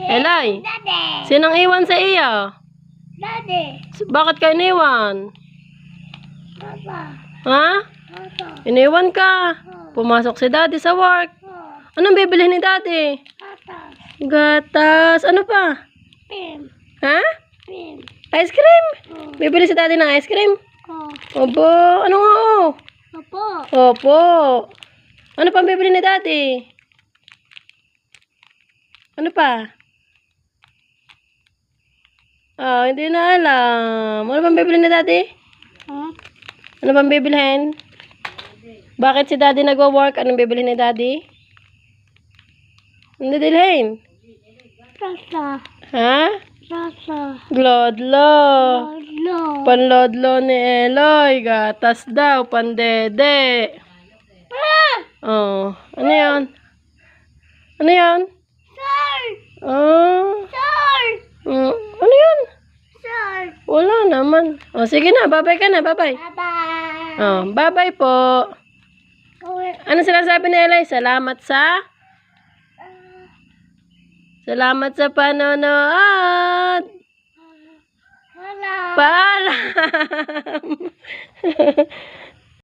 Elay, Daddy. sinong iwan sa iyo? Daddy. Bakit ka iniwan? Papa. Ha? Papa. Iniwan ka. Pumasok si daddy sa work. Anong bibilhin ni daddy? Papa. Gatas. Ano pa? Pim. Ha? Pim. Ice cream? Bibili si daddy ng ice cream? Opo. Ano nga oh? Opo. Opo. Ano pa bibili ni daddy? Ano pa? Hindi na alam. Ano pang bibili ni daddy? Ano pang bibilhin? Bakit si daddy nagwo-work? Anong bibili ni daddy? Ano dilhin? Sasa. Ha? Sasa. Glodlo. Hello. Panlodlo ni Eloy. Gatas daw. Pandede. Oh. Ano yan? Ano yan? Sir. Sir. Ano yan? Sir. Wala naman. Sige na. Bye-bye ka na. Bye-bye. Bye-bye. Bye-bye po. Ano sinasabi ni Eloy? Salamat sa panonood. Hello. Paalam.